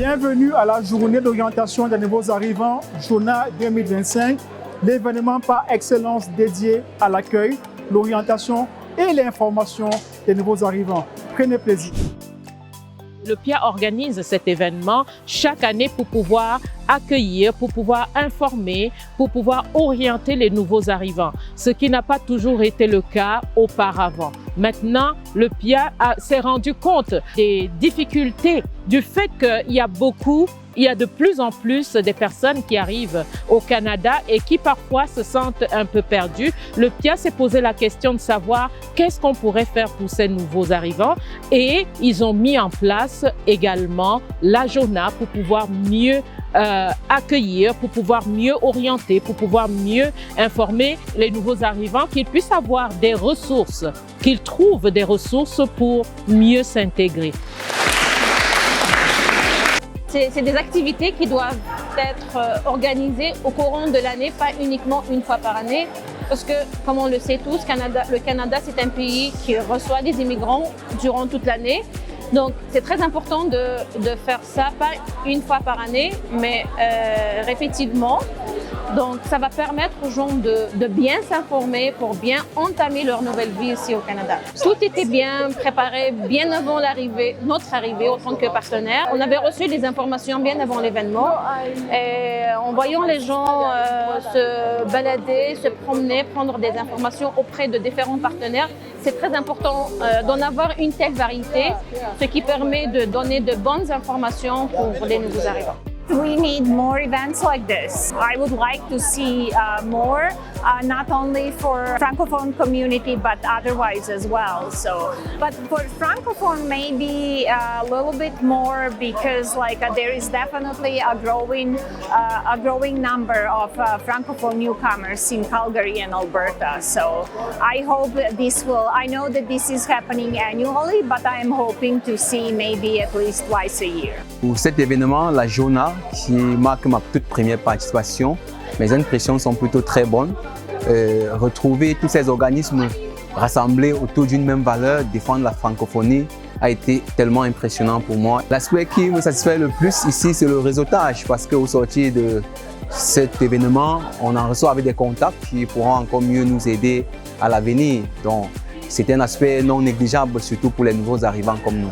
Bienvenue à la journée d'orientation des nouveaux arrivants, JONA 2025, l'événement par excellence dédié à l'accueil, l'orientation et l'information des nouveaux arrivants. Prenez plaisir. Le PIA organise cet événement chaque année pour pouvoir accueillir, pour pouvoir informer, pour pouvoir orienter les nouveaux arrivants, ce qui n'a pas toujours été le cas auparavant. Maintenant, le PIA s'est rendu compte des difficultés, du fait qu'il y a de plus en plus des personnes qui arrivent au Canada et qui parfois se sentent un peu perdues. Le PIA s'est posé la question de savoir qu'est-ce qu'on pourrait faire pour ces nouveaux arrivants et ils ont mis en place également la JONA pour pouvoir mieux accueillir, pour pouvoir mieux orienter, pour pouvoir mieux informer les nouveaux arrivants, qu'ils puissent avoir des ressources, qu'ils trouvent des ressources pour mieux s'intégrer. C'est des activités qui doivent être organisées au courant de l'année, pas uniquement une fois par année. Parce que, comme on le sait tous, le Canada, c'est un pays qui reçoit des immigrants durant toute l'année. Donc, c'est très important de faire ça, pas une fois par année, mais répétitivement. Donc, ça va permettre aux gens de bien s'informer pour bien entamer leur nouvelle vie ici au Canada. Tout était bien préparé bien avant notre arrivée en tant que partenaire. On avait reçu des informations bien avant l'événement. Et en voyant les gens se balader, se promener, prendre des informations auprès de différents partenaires, c'est très important d'en avoir une telle variété, ce qui permet de donner de bonnes informations pour les nouveaux arrivants. We need more events like this. I would like to see more, not only for Francophone community, but otherwise as well. But for Francophone, maybe a little bit more because there is definitely a growing number of Francophone newcomers in Calgary and Alberta. So I hope that I know that this is happening annually, but I am hoping to see maybe at least twice a year. Pour cet événement, la JONA, qui marque ma toute première participation, mes impressions sont plutôt très bonnes. Retrouver tous ces organismes rassemblés autour d'une même valeur, défendre la francophonie, a été tellement impressionnant pour moi. L'aspect qui me satisfait le plus ici, c'est le réseautage, parce qu'au sortir de cet événement, on en reçoit avec des contacts qui pourront encore mieux nous aider à l'avenir. Donc, c'est un aspect non négligeable, surtout pour les nouveaux arrivants comme nous.